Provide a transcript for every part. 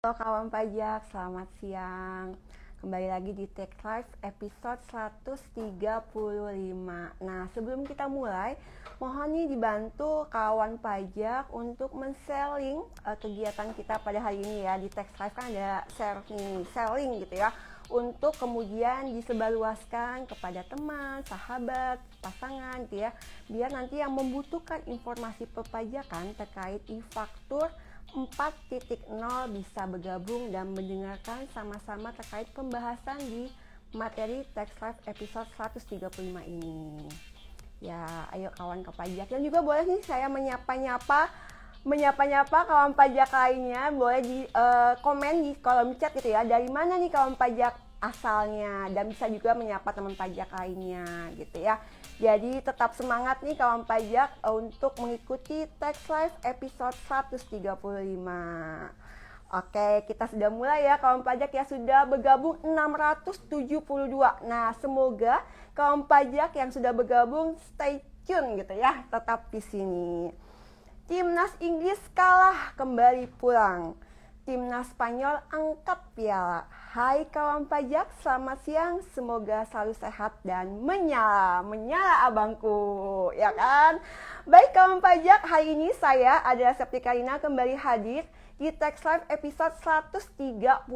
Halo kawan pajak, selamat siang. Kembali lagi di Tech Live episode 135. Nah, sebelum kita mulai, mohon nih dibantu kawan pajak untuk men-selling kegiatan kita pada hari ini ya. Di Tech Live kan ada selling gitu ya. Untuk kemudian disebarluaskan kepada teman, sahabat, pasangan gitu ya. Biar nanti yang membutuhkan informasi perpajakan terkait e-faktur 4.0 bisa bergabung dan mendengarkan sama-sama terkait pembahasan di materi Tax Live episode 135 ini. Ya, ayo kawan pajak. Dan juga boleh nih saya menyapa-nyapa kawan pajak lainnya. Boleh di komen di kolom chat gitu ya. Dari mana nih kawan pajak asalnya, dan bisa juga menyapa teman pajak lainnya gitu ya. Jadi tetap semangat nih kawan pajak untuk mengikuti Tax Live episode 135. Oke, kita sudah mulai ya kawan pajak ya, sudah bergabung 672. Nah, semoga kawan pajak yang sudah bergabung stay tune gitu ya, tetap di sini. Timnas Inggris kalah kembali pulang. Timnas Spanyol angkat piala. Hai kawan pajak, selamat siang. Semoga selalu sehat dan menyala abangku, ya kan? Baik kawan pajak, hari ini saya adalah Septi Karina kembali hadir di Tax Live episode 135.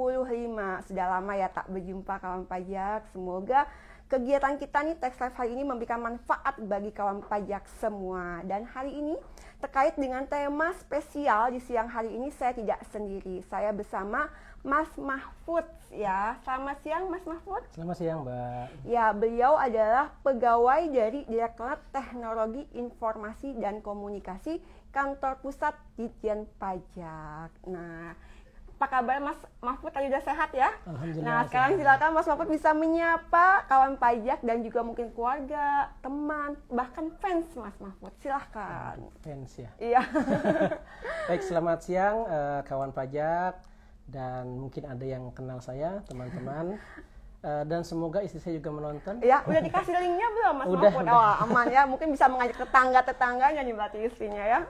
Sudah lama ya tak berjumpa kawan pajak. Semoga kegiatan kita nih Tax Live hari ini memberikan manfaat bagi kawan pajak semua. Dan hari ini terkait dengan tema spesial di siang hari ini saya tidak sendiri. Saya bersama Mas Mahfud ya. Selamat siang Mas Mahfud. Selamat siang Mbak. Ya, beliau adalah pegawai dari Direktorat Teknologi Informasi dan Komunikasi Kantor Pusat Ditjen Pajak. Nah, apa kabar Mas Mahfud? Tadi udah sehat ya? Alhamdulillah. Nah, sekarang silakan Mas Mahfud bisa menyapa kawan pajak dan juga mungkin keluarga, teman, bahkan fans Mas Mahfud. Silahkan. Fans ya? Iya. Baik, selamat siang kawan pajak, dan mungkin ada yang kenal saya, teman-teman. Dan semoga istri saya juga menonton. Ya, udah dikasih linknya belum Mas Mahfud? Udah. Oh, aman ya. Mungkin bisa mengajak tetangga-tetangganya nih berarti istrinya ya.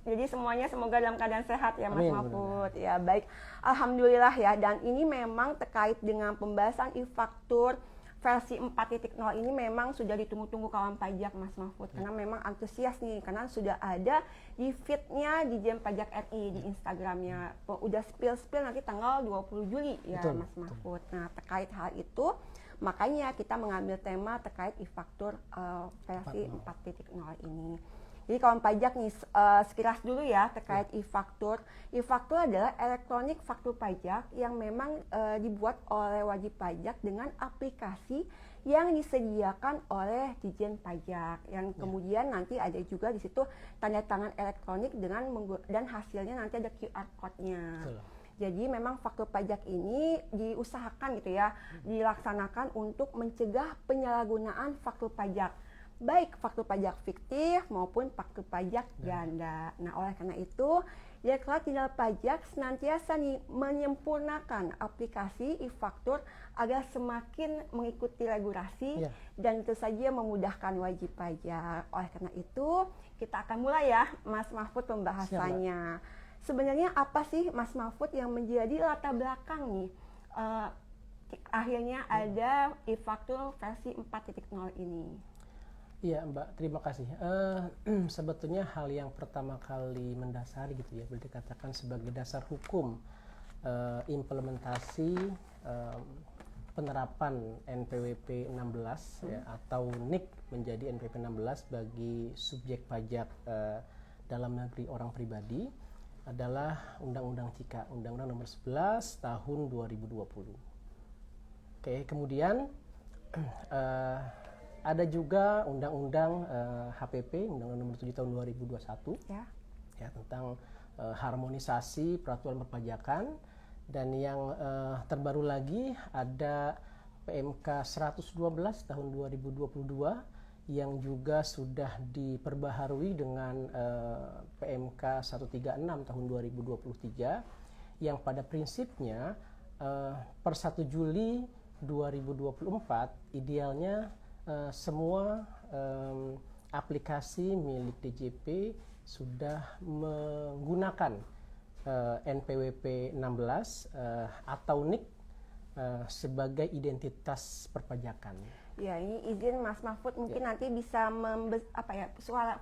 Jadi semuanya semoga dalam keadaan sehat ya Mas Mahfud. Ya baik, alhamdulillah ya. Dan ini memang terkait dengan pembahasan e-faktur versi 4.0 ini memang sudah ditunggu-tunggu kawan pajak Mas Mahfud. Karena memang antusias nih, karena sudah ada di feed-nya di Ditjen Pajak RI di Instagramnya. Udah spill nanti tanggal 20 Juli ya betul, Mas Mahfud. Nah terkait hal itu, makanya kita mengambil tema terkait e-faktur versi 4.0 ini. Jadi kawan pajak nih, sekilas dulu ya terkait e-faktur. E-faktur adalah elektronik faktur pajak yang memang dibuat oleh wajib pajak dengan aplikasi yang disediakan oleh Ditjen Pajak. Yang kemudian nanti ada juga di situ tanda tangan elektronik dan hasilnya nanti ada QR code-nya. Jadi memang faktur pajak ini diusahakan gitu ya, dilaksanakan untuk mencegah penyalahgunaan faktur pajak. Baik faktur pajak fiktif maupun faktur pajak ganda. Nah, oleh karena itu, Direktorat Jenderal Pajak senantiasa menyempurnakan aplikasi e-faktur agar semakin mengikuti regulasi dan tentu saja memudahkan wajib pajak. Oleh karena itu, kita akan mulai ya, Mas Mahfud, pembahasannya. Sebenarnya apa sih Mas Mahfud yang menjadi latar belakang nih? Akhirnya ada e-faktur versi 4.0 ini. Iya Mbak, terima kasih. Sebetulnya hal yang pertama kali mendasari gitu ya, boleh dikatakan sebagai dasar hukum implementasi penerapan NPWP 16 ya, atau NIK menjadi NPWP 16 bagi subjek pajak dalam negeri orang pribadi adalah Undang-Undang CIKA, Undang-Undang Nomor 11 Tahun 2020. Oke, kemudian ada juga Undang-Undang HPP, Undang-Undang Nomor 7 Tahun 2021 ya, tentang harmonisasi peraturan perpajakan, dan yang terbaru lagi ada PMK 112 Tahun 2022 yang juga sudah diperbaharui dengan PMK 136 Tahun 2023 yang pada prinsipnya per 1 Juli 2024 idealnya semua aplikasi milik DJP sudah menggunakan NPWP 16 atau NIK sebagai identitas perpajakan. Ya, ini izin Mas Mahfud mungkin nanti bisa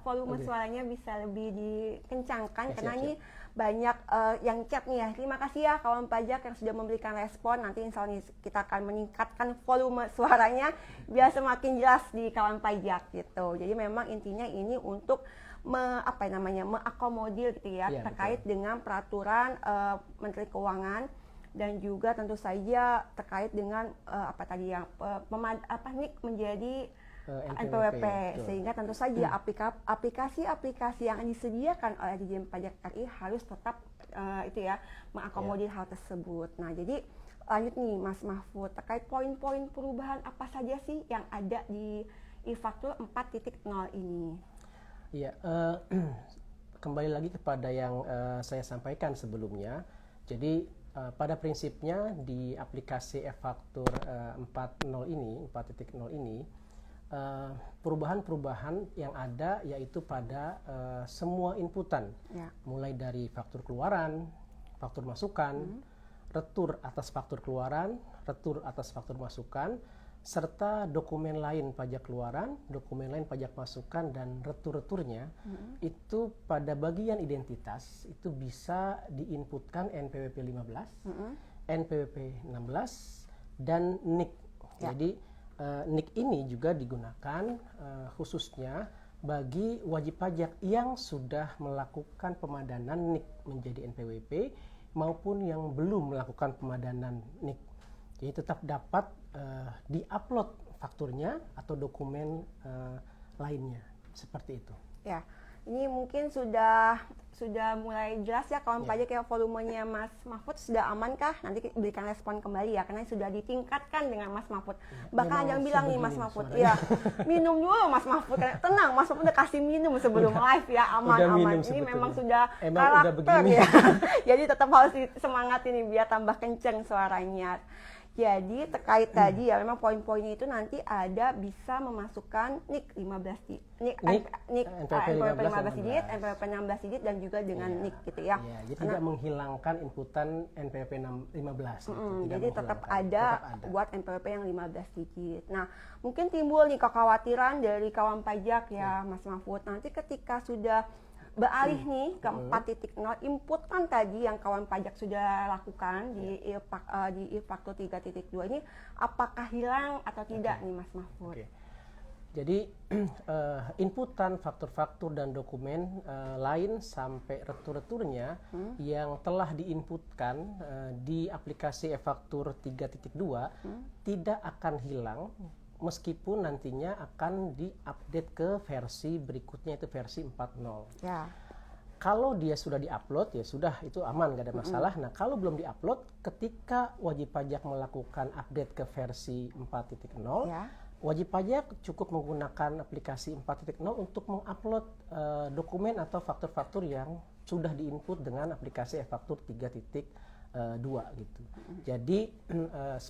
volume suaranya bisa lebih dikencangkan karena siap. ini banyak yang chat nih ya. Terima kasih ya kawan pajak yang sudah memberikan respon. Nanti insya Allah kita akan meningkatkan volume suaranya biar semakin jelas di kawan pajak gitu. Jadi memang intinya ini untuk mengakomodir gitu ya, terkait dengan peraturan Menteri Keuangan dan juga tentu saja terkait dengan NIK menjadi NPWP, sehingga tentu saja aplikasi-aplikasi yang disediakan oleh Ditjen Pajak RI harus tetap mengakomodir hal tersebut. Nah, jadi lanjut nih Mas Mahfud, terkait poin-poin perubahan apa saja sih yang ada di e-faktur 4.0 ini? Iya, kembali lagi kepada yang saya sampaikan sebelumnya. Jadi pada prinsipnya di aplikasi e-faktur 4.0 ini perubahan-perubahan yang ada yaitu pada semua inputan, mulai dari faktur keluaran, faktur masukan, retur atas faktur keluaran, retur atas faktur masukan, serta dokumen lain pajak keluaran, dokumen lain pajak masukan, dan retur-returnya itu pada bagian identitas itu bisa diinputkan NPWP 15, NPWP 16, dan NIK. Jadi NIK ini juga digunakan khususnya bagi wajib pajak yang sudah melakukan pemadanan NIK menjadi NPWP maupun yang belum melakukan pemadanan NIK. Jadi tetap dapat di-upload fakturnya atau dokumen lainnya, seperti itu. Ya, ini mungkin sudah mulai jelas ya kawan pajak ya, volumenya Mas Mahfud sudah amankah? Nanti berikan respon kembali ya, karena sudah ditingkatkan dengan Mas Mahfud. Bahkan ada yang bilang nih Mas Mahfud, ya minum dulu Mas Mahfud, tenang Mas Mahfud udah kasih minum sebelum live ya, aman. Ini memang sudah karakter ya. Jadi tetap harus semangat ini biar tambah kenceng suaranya. Jadi terkait tadi ya memang poin-poinnya itu nanti ada bisa memasukkan NIK 15 NPWP 15 digit, NPWP 16 digit dan juga dengan NIK gitu ya. Jadi tidak menghilangkan inputan NPWP 15 gitu. Jadi tetap ada buat NPWP yang 15 digit. Nah, mungkin timbul nih kekhawatiran dari kawan pajak ya Mas Mahfud, nanti ketika sudah beralih nih ke 4.0, inputan tadi yang kawan pajak sudah lakukan di e-faktur 3.2 ini apakah hilang atau tidak nih Mas Mahfud? Jadi inputan faktur-faktur dan dokumen lain sampai retur-returnya yang telah diinputkan di aplikasi e-faktur 3.2 tidak akan hilang meskipun nantinya akan diupdate ke versi berikutnya, itu versi 4.0. Ya. Kalau dia sudah diupload ya sudah, itu aman, gak ada masalah. Nah, kalau belum diupload, ketika wajib pajak melakukan update ke versi 4.0, wajib pajak cukup menggunakan aplikasi 4.0 untuk mengupload dokumen atau faktur-faktur yang sudah diinput dengan aplikasi e-faktur 3.2 gitu. Jadi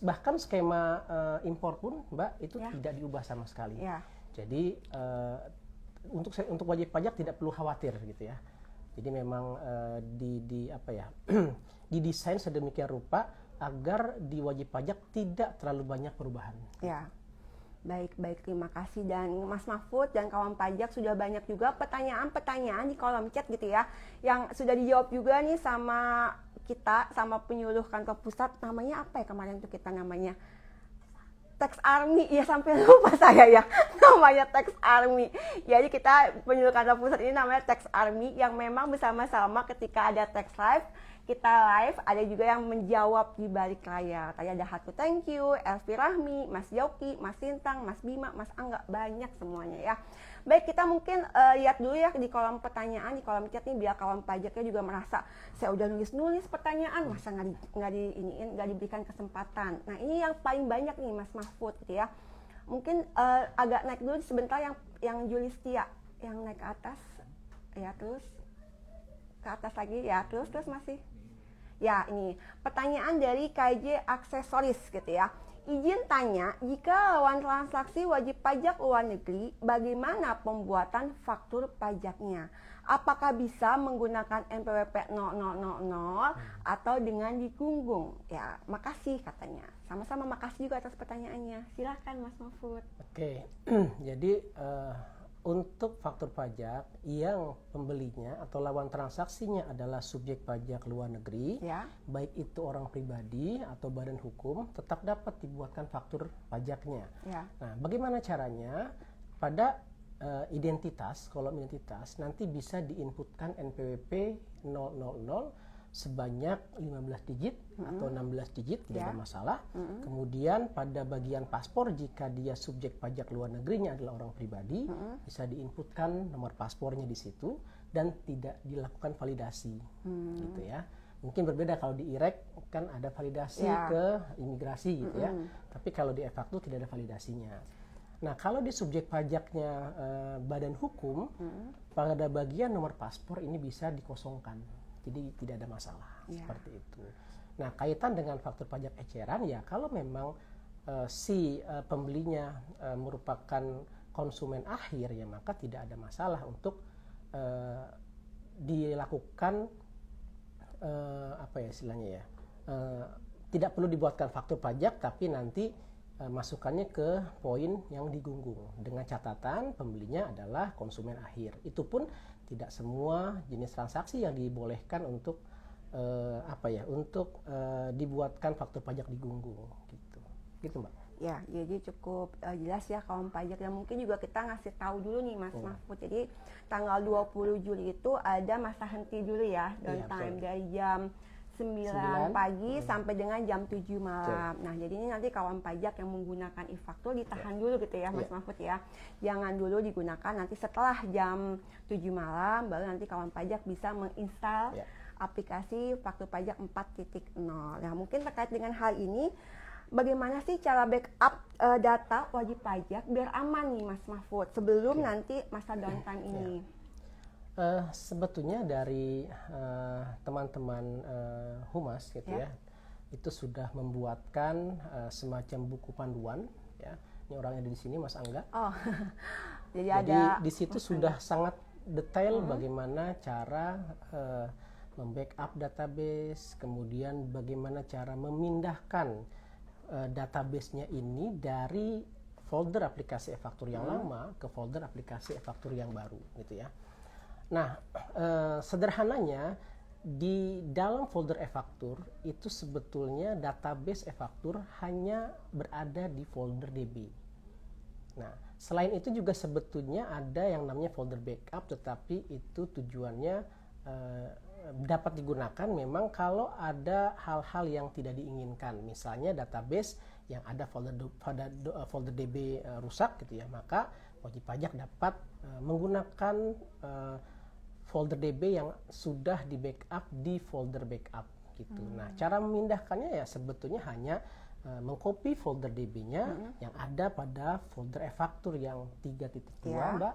bahkan skema impor pun Mbak itu tidak diubah sama sekali. Jadi untuk wajib pajak tidak perlu khawatir gitu ya. Jadi memang didesain sedemikian rupa agar di wajib pajak tidak terlalu banyak perubahan. Ya. Baik, terima kasih. Dan Mas Mahfud dan kawan pajak sudah banyak juga pertanyaan-pertanyaan di kolom chat gitu ya, yang sudah dijawab juga nih sama kita, sama penyuluh kantor pusat. Namanya apa ya kemarin tuh kita namanya? Tax Army, ya sampai lupa saya ya namanya Tax Army. Jadi kita penyuluh kantor pusat ini namanya Tax Army, yang memang bersama-sama ketika ada tax live, kita live, ada juga yang menjawab di balik layar. Tadi ada Hatu Thank You, Elvi Rahmi, Mas Yoki, Mas Sintang, Mas Bima, Mas Angga, banyak semuanya ya. Baik, kita mungkin lihat dulu ya di kolom pertanyaan, di kolom chat nih, biar kawan pajaknya juga merasa saya udah nulis pertanyaan, masa nggak diberikan kesempatan. Nah, ini yang paling banyak nih Mas Mahfud gitu ya. Mungkin agak naik dulu sebentar yang Julistia, yang naik ke atas ya, terus ke atas lagi ya, terus masih. Ya, ini pertanyaan dari KJ Aksesoris gitu ya. Izin tanya, jika lawan transaksi wajib pajak luar negeri, bagaimana pembuatan faktur pajaknya? apakah bisa menggunakan NPWP 0000 atau dengan digunggung? Ya, makasih katanya. Sama-sama makasih juga atas pertanyaannya. Silakan Mas Mahfud. Oke, jadi untuk faktur pajak yang pembelinya atau lawan transaksinya adalah subjek pajak luar negeri, Ya. baik itu orang pribadi atau badan hukum, tetap dapat dibuatkan faktur pajaknya. Ya. Nah, bagaimana caranya? Pada identitas, kolom identitas, nanti bisa diinputkan NPWP 000 sebanyak 15 digit atau 16 digit, tidak ada masalah. Kemudian pada bagian paspor, jika dia subjek pajak luar negerinya adalah orang pribadi, bisa diinputkan nomor paspornya di situ dan tidak dilakukan validasi, gitu ya. Mungkin berbeda kalau di IREK kan ada validasi ke imigrasi gitu ya. Tapi kalau di e-faktur tidak ada validasinya. Nah, kalau di subjek pajaknya badan hukum, pada bagian nomor paspor ini bisa dikosongkan. Jadi tidak ada masalah seperti itu. Nah, kaitan dengan faktur pajak eceran ya kalau memang si pembelinya merupakan konsumen akhir ya maka tidak ada masalah untuk dilakukan apa ya istilahnya ya. Tidak perlu dibuatkan faktur pajak tapi nanti masukannya ke poin yang digunggung dengan catatan pembelinya adalah konsumen akhir. Itu pun tidak semua jenis transaksi yang dibolehkan untuk dibuatkan faktur pajak digunggung gitu Mbak. Ya, jadi cukup jelas ya kawan pajak. Dan mungkin juga kita ngasih tahu dulu nih Mas Mahfud. Jadi tanggal 20 Juli itu ada masa henti dulu ya, downtime dari jam 9 pagi sampai dengan jam 7 malam. Nah, jadi ini nanti kawan pajak yang menggunakan e-faktur ditahan dulu gitu ya Mas Mahfud ya. Jangan dulu digunakan, nanti setelah jam 7 malam baru nanti kawan pajak bisa menginstal aplikasi faktur pajak 4.0. Nah, mungkin terkait dengan hal ini, bagaimana sih cara backup data wajib pajak biar aman nih Mas Mahfud sebelum nanti masa downtime ini? Sebetulnya dari teman-teman humas gitu ya, itu sudah membuatkan semacam buku panduan ya. Ini orangnya di sini Mas Angga. Oh, jadi ada di situ sudah sangat detail bagaimana cara membackup database, kemudian bagaimana cara memindahkan database-nya ini dari folder aplikasi e-faktur yang lama ke folder aplikasi e-faktur yang baru gitu ya. Nah, sederhananya di dalam folder e-faktur itu sebetulnya database e-faktur hanya berada di folder DB. Nah, selain itu juga sebetulnya ada yang namanya folder backup, tetapi itu tujuannya dapat digunakan memang kalau ada hal-hal yang tidak diinginkan. Misalnya database yang ada folder DB rusak gitu ya, maka wajib pajak dapat menggunakan folder DB yang sudah di backup di folder backup gitu. Nah, cara memindahkannya ya sebetulnya hanya mengcopy folder DB-nya yang ada pada folder e-faktur yang 3.2 Mbak.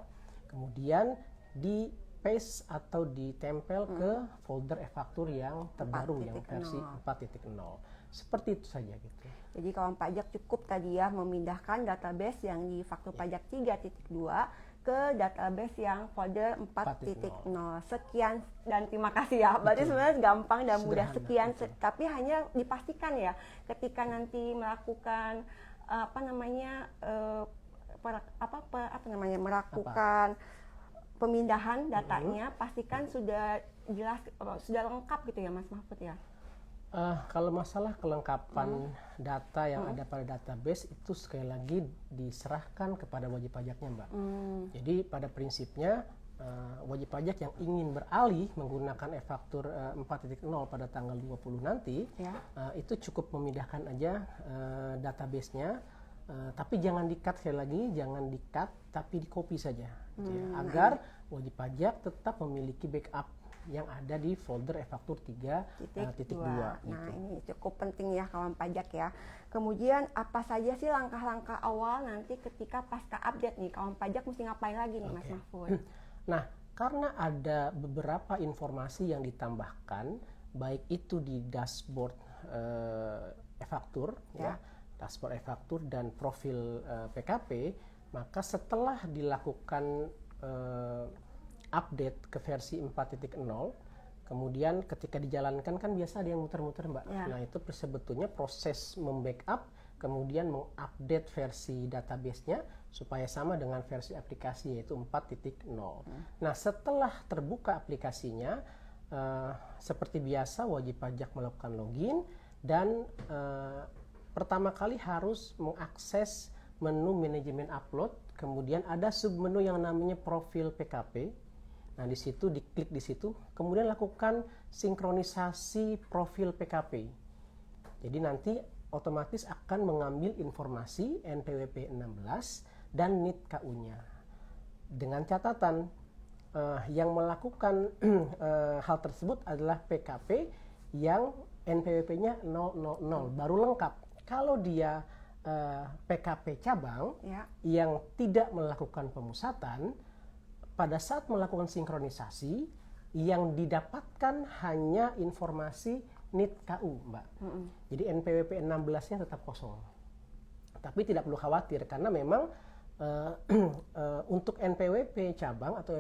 Kemudian di paste atau ditempel ke folder e-faktur yang terbaru yang versi 4.0. Seperti itu saja gitu. Jadi kawan pajak cukup tadi ya memindahkan database yang di faktur pajak 3.2 ke database yang folder 4.0. Sekian dan terima kasih ya. Berarti sebenarnya gampang dan mudah. Sekian, tapi hanya dipastikan ya ketika nanti melakukan melakukan pemindahan datanya, pastikan sudah jelas, sudah lengkap gitu ya Mas Mahfud ya. Kalau masalah kelengkapan data yang ada pada database itu sekali lagi diserahkan kepada wajib pajaknya Mbak. Jadi pada prinsipnya wajib pajak yang ingin beralih menggunakan e-faktur 4.0 pada tanggal 20 nanti itu cukup memindahkan aja database-nya, tapi jangan di-cut sekali lagi, jangan di-cut tapi di-copy saja gitu ya, agar wajib pajak tetap memiliki backup yang ada di folder e-faktur 3.2. Nah, ini cukup penting ya kawan pajak ya. Kemudian apa saja sih langkah-langkah awal nanti ketika pasca update nih kawan pajak mesti ngapain lagi nih Mas Mahfud? Nah, karena ada beberapa informasi yang ditambahkan baik itu di dashboard e-faktur ya, dashboard e-faktur dan profil PKP, maka setelah dilakukan update ke versi 4.0, kemudian ketika dijalankan kan biasa ada yang muter-muter Mbak. Ya. Nah itu sebetulnya proses membackup, kemudian mengupdate versi database-nya supaya sama dengan versi aplikasi yaitu 4.0. Nah setelah terbuka aplikasinya, seperti biasa wajib pajak melakukan login dan pertama kali harus mengakses menu manajemen upload, kemudian ada submenu yang namanya profil PKP. Nah, di situ diklik di situ, kemudian lakukan sinkronisasi profil PKP. Jadi nanti otomatis akan mengambil informasi NPWP 16 dan NIT KU-nya. Dengan catatan yang melakukan hal tersebut adalah PKP yang NPWP-nya 000, baru lengkap. Kalau dia PKP cabang yang tidak melakukan pemusatan, pada saat melakukan sinkronisasi yang didapatkan hanya informasi NIT KU, Mbak. Jadi NPWP 16-nya tetap kosong. Tapi tidak perlu khawatir karena memang untuk NPWP cabang atau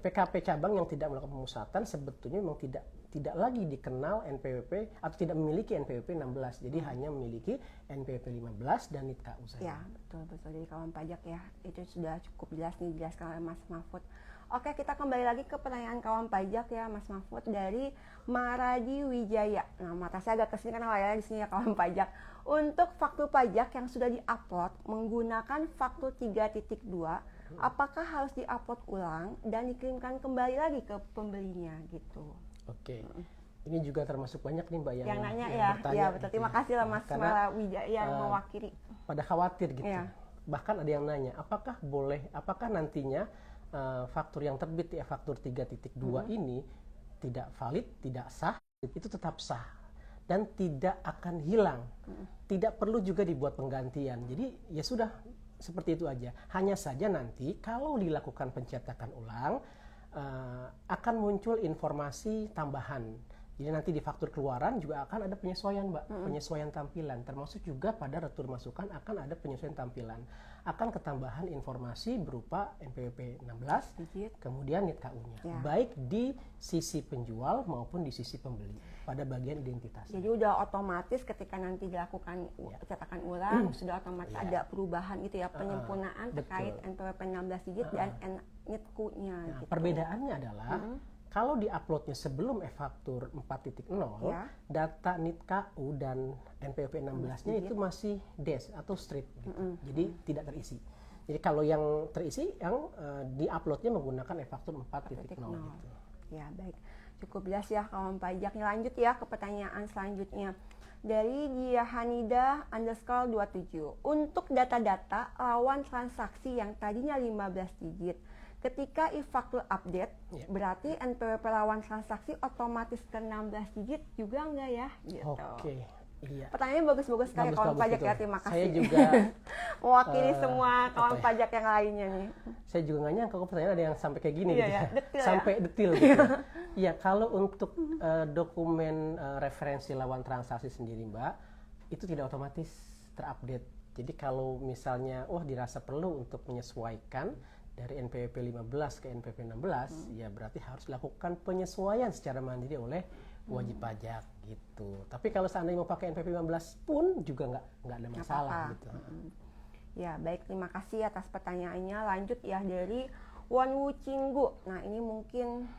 PKP cabang yang tidak melakukan pemusatan sebetulnya memang tidak lagi dikenal NPWP atau tidak memiliki NPWP 16. Jadi hanya memiliki NPWP 15 dan NIT KU saja. Ya, betul. Jadi kawan pajak ya, itu sudah cukup jelas nih dijelaskan oleh Mas Mahfud. Oke, kita kembali lagi ke pertanyaan kawan pajak ya Mas Mahfud dari Maradi Wijaya. Nah, mata saya agak kesini karena layarnya di sini ya kawan pajak. Untuk faktur pajak yang sudah diupload menggunakan faktur 3.2, apakah harus diupload ulang dan dikirimkan kembali lagi ke pembelinya gitu? Oke. Ini juga termasuk banyak nih Mbak yang nanya bertanya. Ya, betul. Terima kasih lah Mas Mara Wijaya yang mewakili. Pada khawatir gitu. Bahkan ada yang nanya, apakah nantinya faktur yang terbit ya faktur 3.2 ini tidak valid, tidak sah, itu tetap sah dan tidak akan hilang. Tidak perlu juga dibuat penggantian. Jadi ya sudah seperti itu aja. Hanya saja nanti kalau dilakukan pencetakan ulang akan muncul informasi tambahan. Jadi nanti di faktur keluaran juga akan ada penyesuaian Mbak, penyesuaian tampilan. Termasuk juga pada retur masukan akan ada penyesuaian tampilan. Akan ketambahan informasi berupa NPWP 16, kemudian NIT KU-nya. Baik di sisi penjual maupun di sisi pembeli pada bagian identitas. Jadi udah otomatis ketika nanti dilakukan cetakan ulang, sudah otomatis ada perubahan gitu ya, penyempurnaan terkait NPWP 16 digit dan NIT KU-nya. Nah, gitu. Perbedaannya adalah kalau di-uploadnya sebelum e-faktur 4.0, data NIT KU dan NPWP 16-nya itu masih dash atau strip gitu. Jadi tidak terisi. Jadi kalau yang terisi yang di-uploadnya menggunakan e-faktur 4.0 gitu. Ya, baik. Cukup jelas ya kawan pajak. Lanjut ya ke pertanyaan selanjutnya. Dari Diahanida_27. Untuk data-data lawan transaksi yang tadinya 15 digit, ketika e-faktur update, berarti NPWP lawan transaksi otomatis ke 16 digit juga enggak ya? Gitu. Oke, iya. Pertanyaannya bagus-bagus sekali kawan pajak ya, terima kasih. Saya juga mewakili semua kawan pajak yang lainnya nih. Saya juga nggak nyangka kok pertanyaan ada yang sampai kayak gini gitu. Detail sampai detail gitu. Iya, kalau untuk dokumen referensi lawan transaksi sendiri Mbak, itu tidak otomatis terupdate. Jadi kalau misalnya dirasa perlu untuk menyesuaikan dari NPWP 15 ke NPWP 16, ya berarti harus lakukan penyesuaian secara mandiri oleh wajib pajak gitu. Tapi kalau seandainya mau pakai NPWP 15 pun juga nggak ada masalah gitu. Ya, baik, terima kasih atas pertanyaannya. Lanjut ya dari Wonwoo Cinggu. Nah, ini mungkin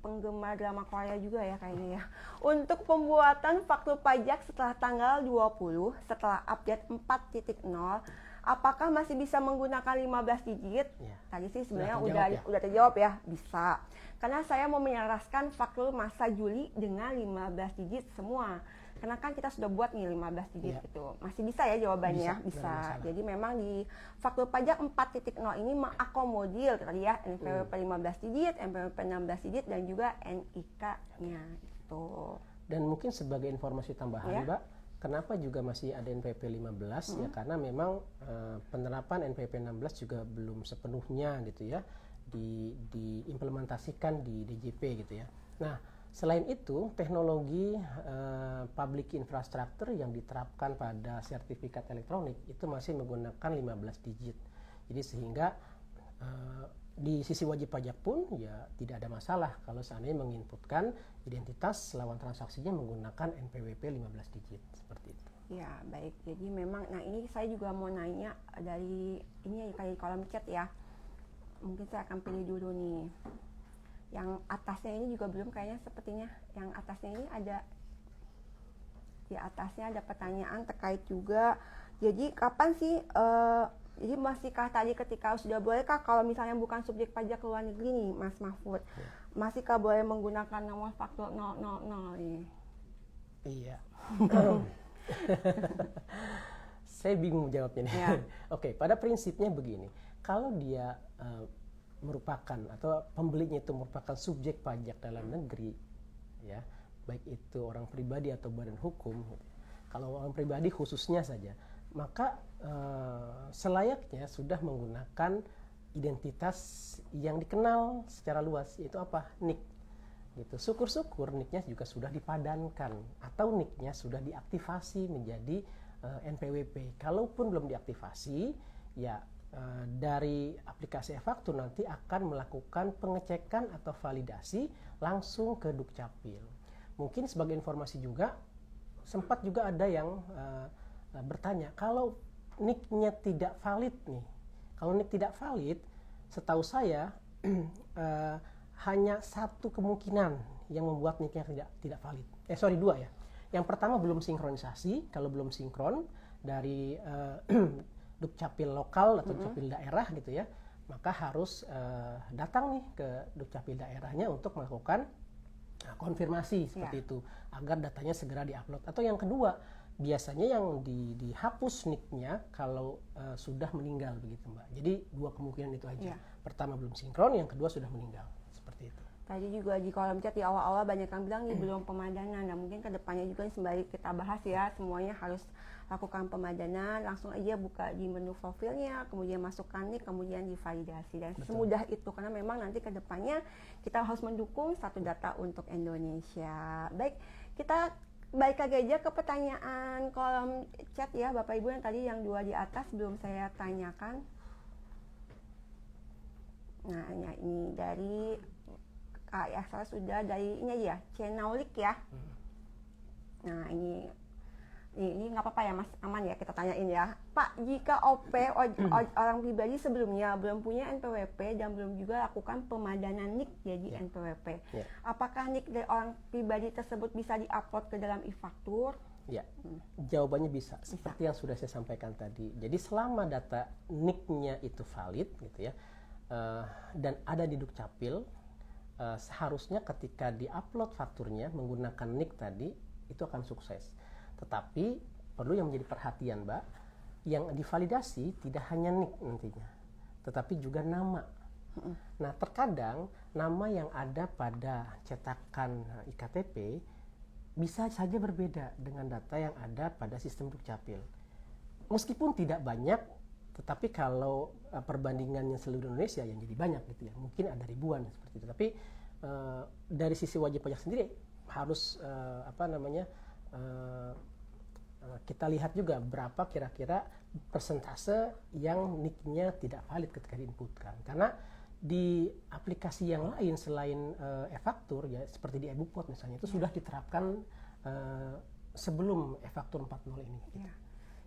penggemar drama Korea juga ya kayaknya ya. Untuk pembuatan faktur pajak setelah tanggal 20 setelah update 4.0, apakah masih bisa menggunakan 15 digit? Tadi sih sebenarnya udah terjawab ya, bisa. Karena saya mau menyelaraskan faktur masa Juli dengan 15 digit semua. Karena kan kita sudah buat nih 15 digit gitu. Masih bisa ya jawabannya? Bisa. Jadi memang di faktur pajak 4.0 ini mengakomodir tadi ya NPWP 15 digit, NPWP 16 digit dan juga NIK-nya gitu. Dan mungkin sebagai informasi tambahan Mbak, kenapa juga masih ada NPWP 15 ya karena memang penerapan NPWP 16 juga belum sepenuhnya gitu ya diimplementasikan di DJP gitu ya. Nah, selain itu teknologi public infrastructure yang diterapkan pada sertifikat elektronik itu masih menggunakan 15 digit. Jadi sehingga Di sisi wajib pajak pun ya tidak ada masalah kalau seandainya menginputkan identitas lawan transaksinya menggunakan NPWP 15 digit seperti itu. Ya, baik. Jadi memang, nah ini saya juga mau nanya dari ini kayak kolom chat ya. Mungkin saya akan pilih dulu nih. Yang atasnya ini juga belum kayaknya sepertinya. Yang atasnya ini ada, di atasnya ada pertanyaan terkait juga. Jadi kapan sih, jadi masihkah tadi ketika sudah bolehkah kalau misalnya bukan subjek pajak luar negeri nih Mas Mahfud, masihkah boleh menggunakan nomor faktur 000 ini? Iya. Saya bingung jawabnya nih. Ya. Oke, pada prinsipnya begini, kalau dia merupakan atau pembelinya itu merupakan subjek pajak dalam negeri, ya, baik itu orang pribadi atau badan hukum. Kalau orang pribadi khususnya saja, maka selayaknya sudah menggunakan identitas yang dikenal secara luas, yaitu apa? NIK. Gitu. Syukur-syukur NIK-nya juga sudah dipadankan atau NIK-nya sudah diaktifasi menjadi NPWP. Kalaupun belum diaktifasi, ya dari aplikasi e-faktur nanti akan melakukan pengecekan atau validasi langsung ke Dukcapil. Mungkin sebagai informasi juga, sempat juga ada yang bertanya, kalau NIK-nya tidak valid nih, kalau NIK tidak valid, setahu saya hanya satu kemungkinan yang membuat NIK-nya tidak valid. Dua ya. Yang pertama belum sinkronisasi. Kalau belum sinkron dari Dukcapil lokal atau Dukcapil daerah gitu ya, maka harus datang nih ke Dukcapil daerahnya untuk melakukan konfirmasi seperti itu agar datanya segera diupload. Atau yang kedua, biasanya yang dihapus NIK-nya kalau sudah meninggal begitu Mbak. Jadi dua kemungkinan itu aja. Pertama belum sinkron, yang kedua sudah meninggal. Seperti itu. Tadi juga di kolom chat di awal-awal banyak yang bilang nih belum pemadanan. Nah mungkin kedepannya juga sembari kita bahas ya, semuanya harus lakukan pemadanan. Langsung aja buka di menu profilnya, kemudian masukkan NIK, kemudian divalidasi. Dan semudah itu, karena memang nanti kedepannya kita harus mendukung satu data untuk Indonesia. Baik, kita balik lagi aja ke pertanyaan kolom chat ya Bapak Ibu, yang tadi yang dua di atas belum saya tanyakan. Nah ini dari ya salah sudah dari ini aja ya, Cenaulik ya. Nah ini nggak apa-apa ya Mas, aman ya kita tanyain ya Pak, jika OP orang pribadi sebelumnya belum punya NPWP dan belum juga lakukan pemadanan NIK jadi NPWP, apakah NIK dari orang pribadi tersebut bisa diupload ke dalam e-faktur? Ya, jawabannya bisa. Seperti yang sudah saya sampaikan tadi. Jadi selama data NIK-nya itu valid gitu ya, dan ada di Dukcapil, seharusnya ketika diupload fakturnya menggunakan NIK tadi itu akan sukses. Tetapi perlu yang menjadi perhatian Mbak, yang divalidasi tidak hanya NIK nantinya, tetapi juga nama. Nah terkadang nama yang ada pada cetakan IKTP bisa saja berbeda dengan data yang ada pada sistem Dukcapil. Meskipun tidak banyak, tetapi kalau perbandingannya seluruh Indonesia yang jadi banyak gitu ya, mungkin ada ribuan seperti itu. Tapi dari sisi wajib pajak sendiri harus kita lihat juga berapa kira-kira persentase yang NIK-nya tidak valid ketika diinputkan. Karena di aplikasi yang lain selain e-faktur ya, seperti di e-Bukpot misalnya, itu sudah diterapkan sebelum e-faktur 4.0 ini. Gitu. Ya.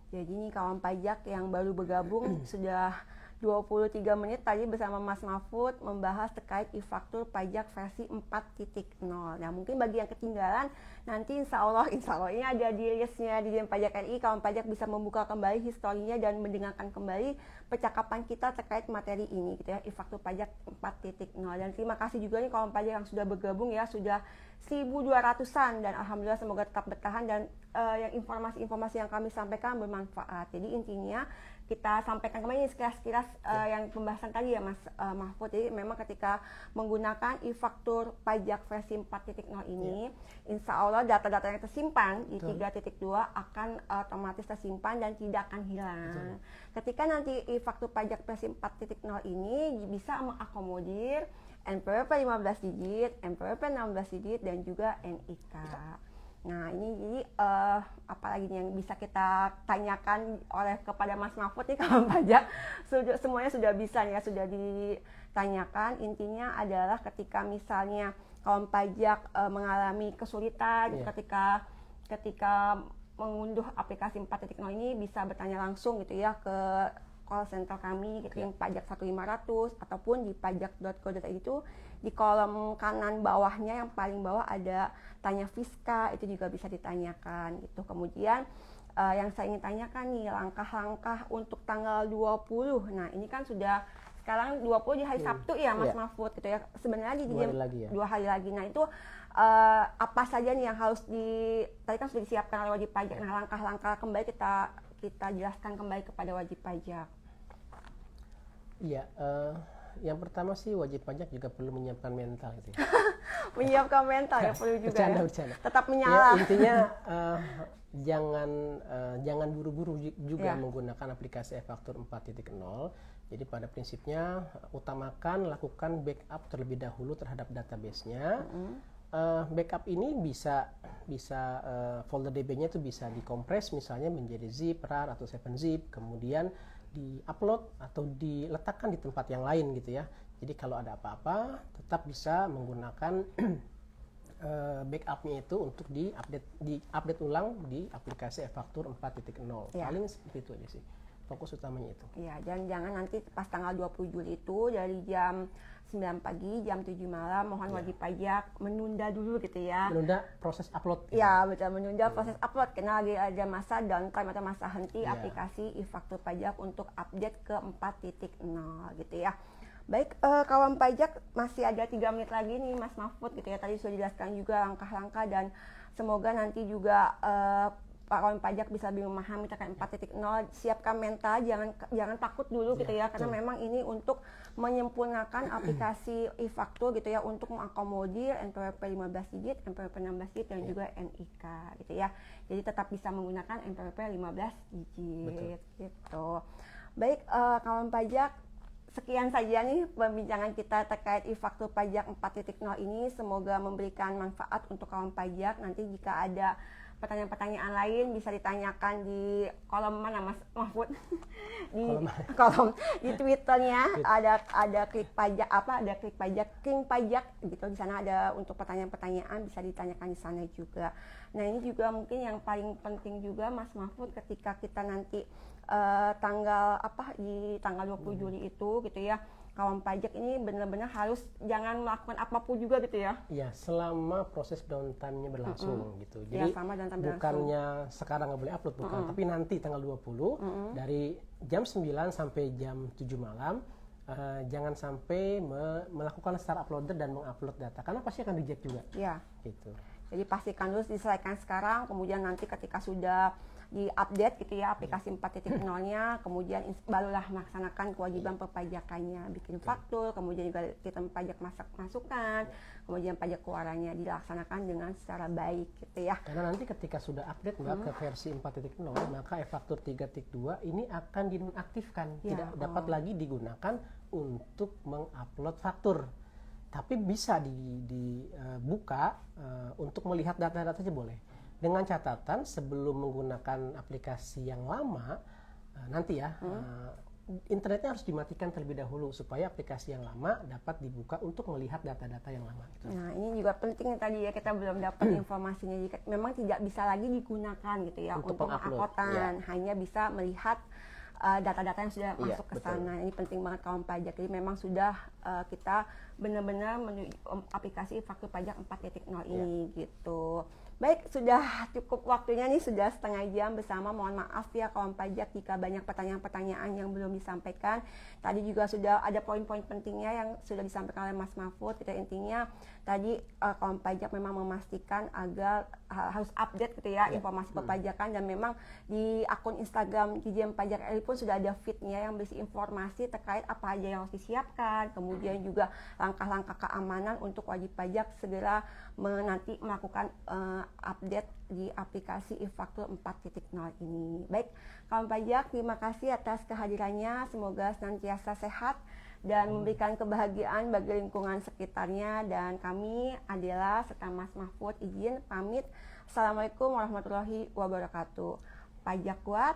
Jadi ini kawan pajak yang baru bergabung sudah 23 menit tadi bersama Mas Mahfud membahas terkait e-faktur pajak versi 4.0. Nah mungkin bagi yang ketinggalan, nanti insya Allah ini ada di listnya di Dijen Pajak RI, kawan pajak bisa membuka kembali historinya dan mendengarkan kembali percakapan kita terkait materi ini gitu ya, e-faktur pajak 4.0. Dan terima kasih juga nih kawan pajak yang sudah bergabung ya, sudah 1.200-an, dan alhamdulillah semoga tetap bertahan dan yang informasi-informasi yang kami sampaikan bermanfaat. Jadi intinya kita sampaikan kemarin sekilas yang pembahasan tadi ya Mas Mahfud. Jadi memang ketika menggunakan e-faktur pajak versi 4.0 ini, insya Allah data-data yang tersimpan di 3.2 akan otomatis tersimpan dan tidak akan hilang. Ketika nanti e-faktur pajak versi 4.0 ini bisa mengakomodir NPWP 15 digit, NPWP 16 digit, dan juga NIK. Nah ini jadi apalagi nih yang bisa kita tanyakan kepada Mas Mahfud nih kawan pajak, semuanya sudah bisa ya, sudah ditanyakan. Intinya adalah ketika misalnya kawan pajak mengalami kesulitan ketika mengunduh aplikasi 4.0 ini, bisa bertanya langsung gitu ya ke call center kami gitu, yang pajak 1500 ataupun di pajak.go.id itu di kolom kanan bawahnya yang paling bawah ada tanya Fiska, itu juga bisa ditanyakan gitu. Kemudian yang saya ingin tanyakan nih, langkah-langkah untuk tanggal 20. Nah, ini kan sudah sekarang 20 di hari Sabtu ya Mas Mahfud gitu ya. Sebenarnya di 2 hari lagi. Nah, itu apa saja nih yang harus tadi kan sudah disiapkan oleh wajib pajak. Nah, langkah-langkah kembali kita jelaskan kembali kepada wajib pajak. Iya, yang pertama sih wajib pajak juga perlu menyiapkan mental gitu ya. Menyiapkan mental ya perlu juga bercanda. Tetap menyala. Ya, intinya jangan buru-buru juga menggunakan aplikasi e-faktur 4.0. Jadi pada prinsipnya lakukan backup terlebih dahulu terhadap database-nya. Backup ini bisa folder DB-nya itu bisa dikompres misalnya menjadi zip, RAR atau 7zip, kemudian di-upload atau diletakkan di tempat yang lain gitu ya. Jadi kalau ada apa-apa tetap bisa menggunakan backup-nya itu untuk di-update ulang di aplikasi e-faktur 4.0. Paling seperti itu aja sih. Fokus utamanya itu. Iya, dan jangan nanti pas tanggal 20 Juli itu dari jam 9 pagi, jam 7 malam, mohon wajib pajak menunda dulu gitu ya. Menunda proses upload. Iya, betul, menunda proses upload karena lagi ada masa downtime atau masa henti aplikasi e-faktur pajak untuk update ke 4.0 gitu ya. Baik, kawan pajak, masih ada 3 menit lagi nih Mas Mahfud gitu ya. Tadi sudah dijelaskan juga langkah-langkah dan semoga nanti juga Pak kawan pajak bisa lebih memahami terkait 4.0. Siapkan mental, jangan takut dulu gitu ya, karena memang ini untuk menyempurnakan aplikasi e-faktur gitu ya, untuk mengakomodir NPWP 15 digit, NPWP 16 digit dan juga NIK gitu ya. Jadi tetap bisa menggunakan NPWP 15 digit gitu. Baik, kawan pajak, sekian saja nih pembincangan kita terkait e-faktur pajak 4.0 ini. Semoga memberikan manfaat untuk kawan pajak. Nanti jika ada pertanyaan-pertanyaan lain bisa ditanyakan di kolom mana Mas Mahfud? kolom di Twitternya ada klik pajak King pajak gitu, di sana ada untuk pertanyaan-pertanyaan bisa ditanyakan di sana juga. Nah, ini juga mungkin yang paling penting juga Mas Mahfud, ketika kita nanti di tanggal 20 Juli itu gitu ya, kawan pajak ini benar-benar harus jangan melakukan apapun juga gitu ya. Iya, selama proses downtime-nya berlangsung gitu. Jadi bukannya sekarang nggak boleh upload, bukan, tapi nanti tanggal 20 dari jam 9 sampai jam 7 malam jangan sampai melakukan start uploader dan mengupload data karena pasti akan reject juga. Iya. Gitu. Jadi pastikan dulu diselesaikan sekarang, kemudian nanti ketika sudah di-update gitu ya aplikasi 4.0-nya, kemudian barulah melaksanakan kewajiban perpajakannya, bikin faktur, kemudian juga kita pajak masukan, kemudian pajak keluarannya dilaksanakan dengan secara baik gitu ya. Karena nanti ketika sudah update ke versi 4.0, maka e-faktur 3.2 ini akan dinonaktifkan, tidak dapat lagi digunakan untuk mengupload faktur. Tapi bisa dibuka untuk melihat data-data saja boleh. Dengan catatan sebelum menggunakan aplikasi yang lama nanti ya internetnya harus dimatikan terlebih dahulu supaya aplikasi yang lama dapat dibuka untuk melihat data-data yang lama. Gitu. Nah, ini juga penting tadi ya, kita belum dapat informasinya, jika memang tidak bisa lagi digunakan gitu ya untuk penguploadan, hanya bisa melihat data-data yang sudah masuk ke sana. Ini penting banget kawan pajak. Jadi memang sudah kita benar-benar menuju aplikasi faktur pajak 4.0 ini gitu. Baik, sudah cukup waktunya nih, sudah setengah jam bersama. Mohon maaf ya kawan pajak jika banyak pertanyaan-pertanyaan yang belum disampaikan. Tadi juga sudah ada poin-poin pentingnya yang sudah disampaikan oleh Mas Mahfud. Kita intinya tadi kawan pajak memang memastikan agar harus update gitu ya informasi perpajakan, dan memang di akun Instagram Dijen Pajak RI pun sudah ada feed-nya yang berisi informasi terkait apa aja yang harus disiapkan, kemudian juga langkah-langkah keamanan untuk wajib pajak segera nanti melakukan update di aplikasi e-faktur 4.0 ini. Baik, kawan pajak, terima kasih atas kehadirannya. Semoga senantiasa sehat dan memberikan kebahagiaan bagi lingkungan sekitarnya. Dan kami adalah serta Mas Mahfud izin pamit. Assalamualaikum warahmatullahi wabarakatuh. Pajak kuat,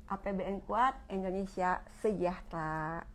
APBN kuat, Indonesia sejahtera.